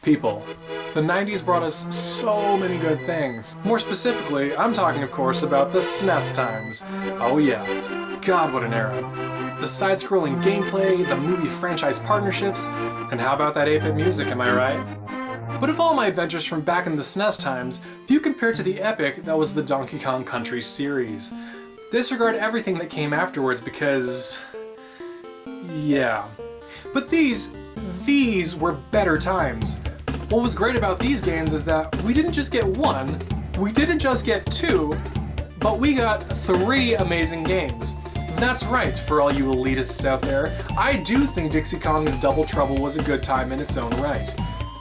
People. The 90s brought us so many good things. More specifically, I'm talking of course about the SNES times. Oh yeah, God what an era. The side-scrolling gameplay, the movie franchise partnerships, and how about that 8-bit music, am I right? But of all my adventures from back in the SNES times, few compare to the epic that was the Donkey Kong Country series. Disregard everything that came afterwards because... yeah. But these were better times. What was great about these games is that we didn't just get one, we didn't just get two, but we got 3 amazing games. That's right, for all you elitists out there, I do think Dixie Kong's Double Trouble was a good time in its own right.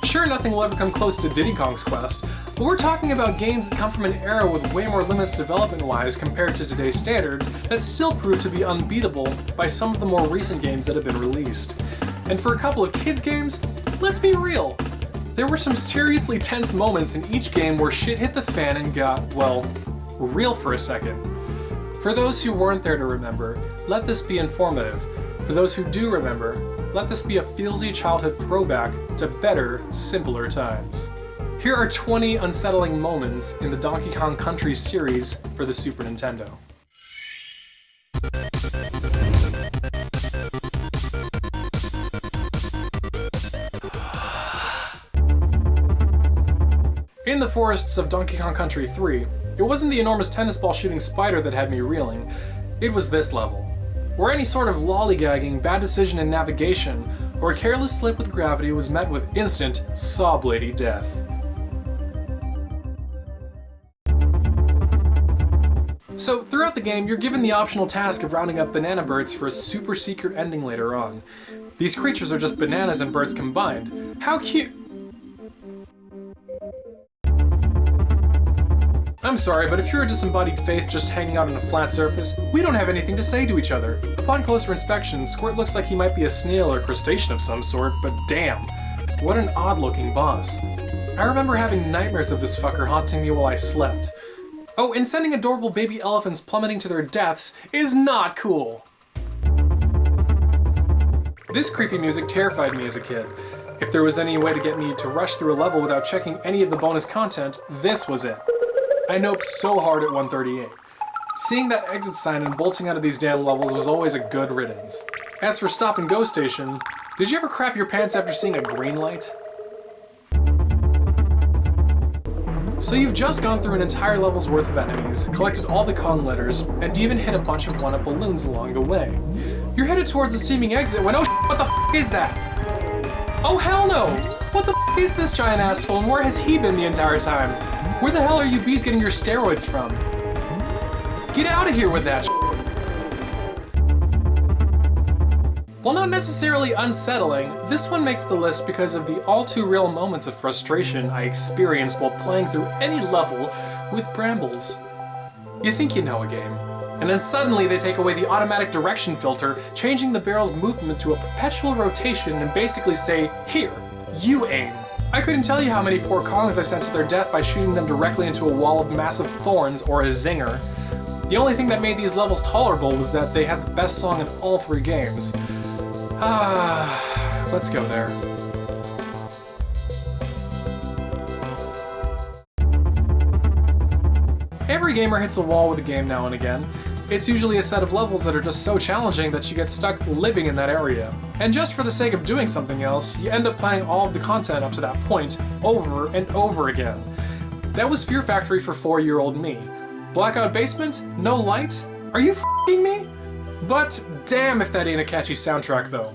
Sure, nothing will ever come close to Diddy Kong's Quest, but we're talking about games that come from an era with way more limits development-wise compared to today's standards that still prove to be unbeatable by some of the more recent games that have been released. And for a couple of kids games, let's be real. There were some seriously tense moments in each game where shit hit the fan and got, well, real for a second. For those who weren't there to remember, let this be informative. For those who do remember, let this be a feelsy childhood throwback to better, simpler times. Here are 20 unsettling moments in the Donkey Kong Country series for the Super Nintendo. In the forests of Donkey Kong Country 3, it wasn't the enormous tennis ball shooting spider that had me reeling, it was this level, where any sort of lollygagging, bad decision in navigation, or a careless slip with gravity was met with instant, saw-bladey death. So throughout the game, you're given the optional task of rounding up banana birds for a super secret ending later on. These creatures are just bananas and birds combined. How cute! I'm sorry, but if you're a disembodied faith just hanging out on a flat surface, we don't have anything to say to each other. Upon closer inspection, Squirt looks like he might be a snail or crustacean of some sort, but damn, what an odd-looking boss. I remember having nightmares of this fucker haunting me while I slept. Oh, and sending adorable baby elephants plummeting to their deaths is not cool! This creepy music terrified me as a kid. If there was any way to get me to rush through a level without checking any of the bonus content, this was it. I noped so hard at 138. Seeing that exit sign and bolting out of these damn levels was always a good riddance. As for Stop and Go Station, did you ever crap your pants after seeing a green light? So you've just gone through an entire level's worth of enemies, collected all the Kong letters, and even hit a bunch of one-up balloons along the way. You're headed towards the seeming exit when oh what the f is that? Oh hell no! What the f is this giant asshole and where has he been the entire time? Where the hell are you bees getting your steroids from? Get out of here with that While not necessarily unsettling, this one makes the list because of the all-too-real moments of frustration I experienced while playing through any level with brambles. You think you know a game, and then suddenly they take away the automatic direction filter, changing the barrel's movement to a perpetual rotation and basically say, here, you aim. I couldn't tell you how many poor Kongs I sent to their death by shooting them directly into a wall of massive thorns or a zinger. The only thing that made these levels tolerable was that they had the best song in all 3 games. Let's go there. Every gamer hits a wall with a game now and again. It's usually a set of levels that are just so challenging that you get stuck living in that area. And just for the sake of doing something else, you end up playing all of the content up to that point over and over again. That was Fear Factory for 4-year-old me. Blackout Basement? No light? Are you f***ing me? But damn if that ain't a catchy soundtrack though.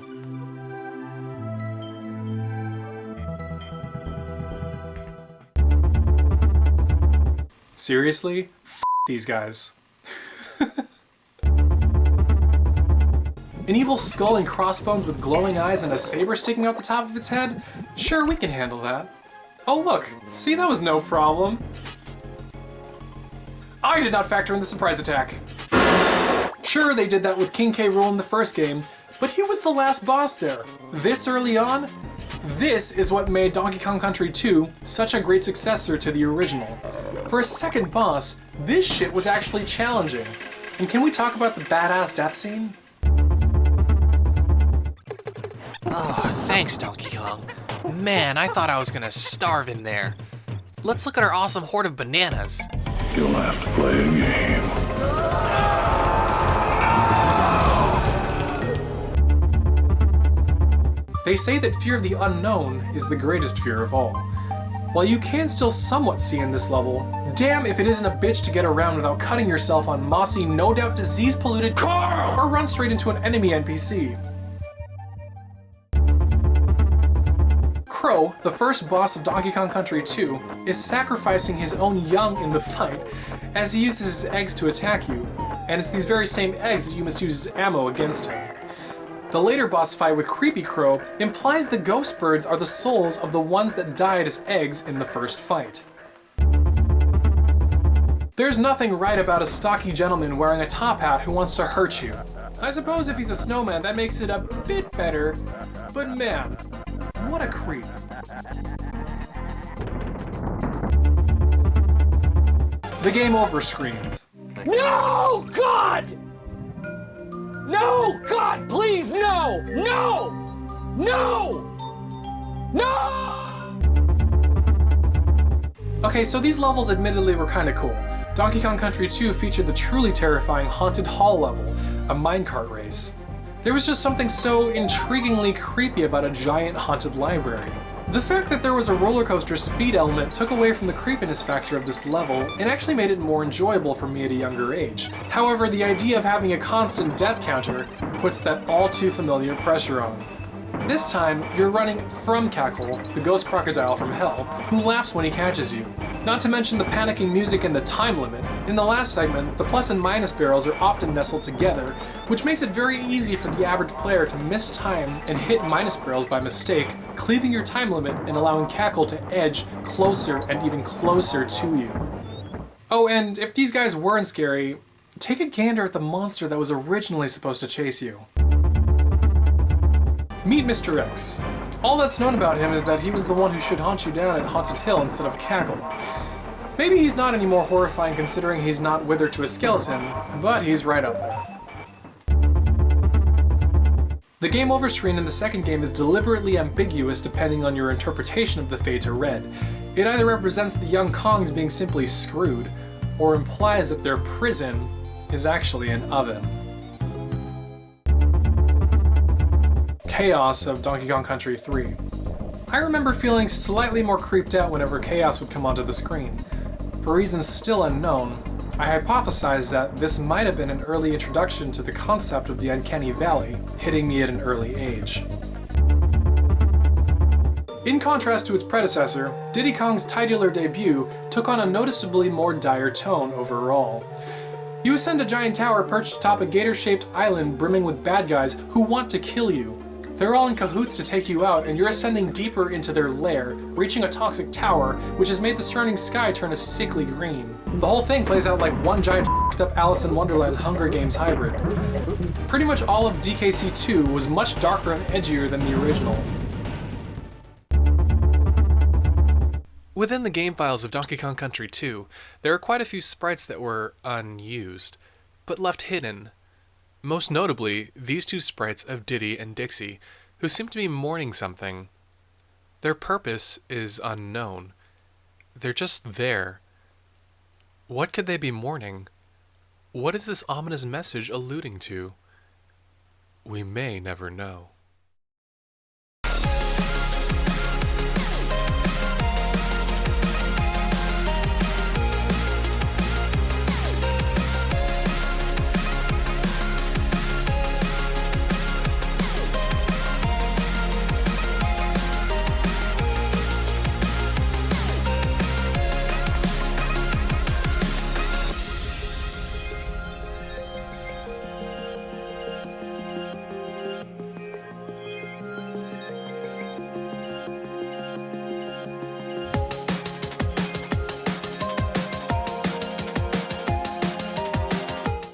Seriously? F*** these guys. An evil skull and crossbones with glowing eyes and a saber sticking out the top of its head? Sure, we can handle that. Oh look, see, that was no problem. I did not factor in the surprise attack. Sure, they did that with King K. Rool in the first game, but he was the last boss there. This early on? This is what made Donkey Kong Country 2 such a great successor to the original. For a second boss, this shit was actually challenging. And can we talk about the badass death scene? Oh, thanks, Donkey Kong. Man, I thought I was gonna starve in there. Let's look at our awesome horde of bananas. You'll have to play a game. They say that fear of the unknown is the greatest fear of all. While you can still somewhat see in this level, damn if it isn't a bitch to get around without cutting yourself on mossy, no doubt disease-polluted Carl! Or run straight into an enemy NPC. Crow, the first boss of Donkey Kong Country 2, is sacrificing his own young in the fight as he uses his eggs to attack you, and it's these very same eggs that you must use as ammo against him. The later boss fight with Creepy Crow implies the ghost birds are the souls of the ones that died as eggs in the first fight. There's nothing right about a stocky gentleman wearing a top hat who wants to hurt you. I suppose if he's a snowman that makes it a bit better, but man, what a creep. The game over screens. No, God! No! God, please, no! No! No! No! Okay, so these levels admittedly were kinda cool. Donkey Kong Country 2 featured the truly terrifying Haunted Hall level, a minecart race. There was just something so intriguingly creepy about a giant haunted library. The fact that there was a roller coaster speed element took away from the creepiness factor of this level and actually made it more enjoyable for me at a younger age. However, the idea of having a constant death counter puts that all too familiar pressure on. This time, you're running from Cackle, the ghost crocodile from hell, who laughs when he catches you. Not to mention the panicking music and the time limit. In the last segment, the plus and minus barrels are often nestled together, which makes it very easy for the average player to miss time and hit minus barrels by mistake, cleaving your time limit and allowing Cackle to edge closer and even closer to you. Oh, and if these guys weren't scary, take a gander at the monster that was originally supposed to chase you. Meet Mr. X. All that's known about him is that he was the one who should haunt you down at Haunted Hill instead of Cackle. Maybe he's not any more horrifying considering he's not withered to a skeleton, but he's right up there. The game over screen in the second game is deliberately ambiguous depending on your interpretation of the fade to red. It either represents the young Kongs being simply screwed, or implies that their prison is actually an oven. Chaos of Donkey Kong Country 3. I remember feeling slightly more creeped out whenever Chaos would come onto the screen. For reasons still unknown, I hypothesized that this might have been an early introduction to the concept of the Uncanny Valley, hitting me at an early age. In contrast to its predecessor, Diddy Kong's titular debut took on a noticeably more dire tone overall. You ascend a giant tower perched atop a gator-shaped island brimming with bad guys who want to kill you. They're all in cahoots to take you out, and you're ascending deeper into their lair, reaching a toxic tower, which has made the surrounding sky turn a sickly green. The whole thing plays out like one giant f***ed-up Alice in Wonderland Hunger Games hybrid. Pretty much all of DKC 2 was much darker and edgier than the original. Within the game files of Donkey Kong Country 2, there are quite a few sprites that were unused, but left hidden. Most notably, these two sprites of Diddy and Dixie, who seem to be mourning something. Their purpose is unknown. They're just there. What could they be mourning? What is this ominous message alluding to? We may never know.